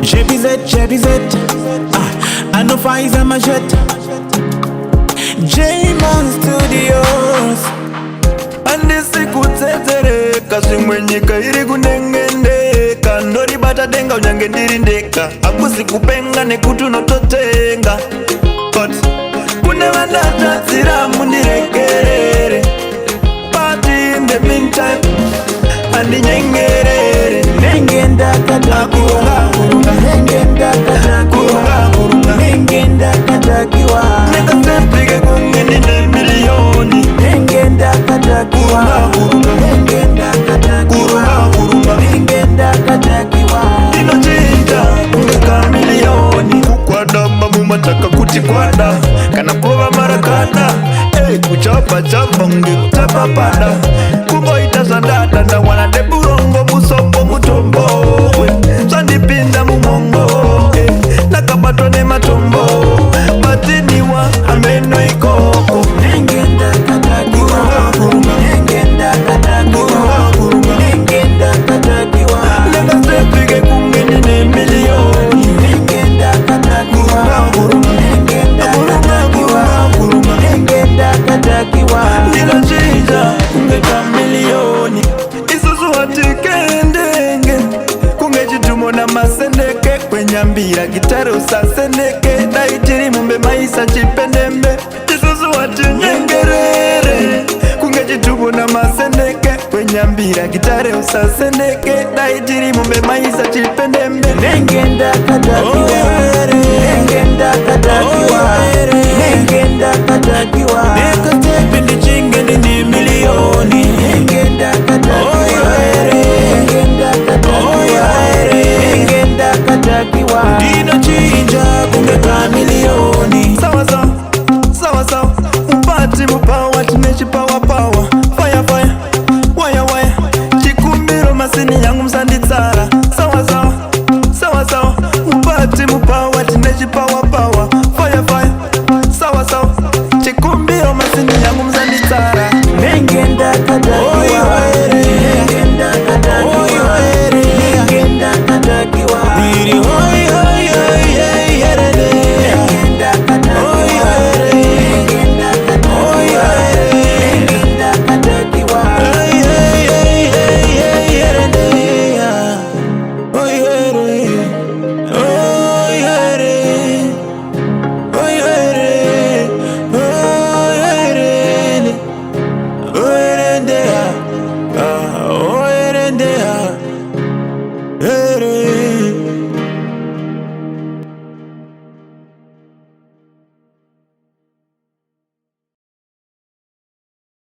JBZ, I know fires and machete. J-Mon Studios. Andisi kutsetereka simwenyika iri kunengendeka ndori bata denga unyange ndiri ndeka akusi kupenga nekuti unototenga but kune vanatatsira mundiregerere but in the meantime andinyengerere Nengenda katakiwa, nengenda katakiwa, nengenda katakiwa, nekasepike kungeni ne milioni nengenda katakiwa, nengenda katakiwa, nengenda katakiwa. inochinja ungeka milioni kukwadamba mumataka kuti kwada kana kova marakada kuchapa chapa ungekutapa pada kungoita zandada ndawana neburongo musombo mutombo zvandipinda mumongo nakabatwa nematombo matiniwa ameno ikoko Nengenda katakiwa, nengenda katakiwa, nengenda katakiwa, lekasepike kungeni ne milioni nengenda katakiwa, nengenda katakiwa, nengenda katakiwa. ndinochinja kungeka milioni isusu watikendenge kunge chitumo na masendeke kwenyambira gitare usasendeke daitiri mumbe maisa chipendembe isusu watinyengerere kunge chitumo na masendeke kwenyambira gitare usasendeke daitiri mumbe maisa chipendembe Nengenda katakiwa, nengenda katakiwa, nengenda katakiwa.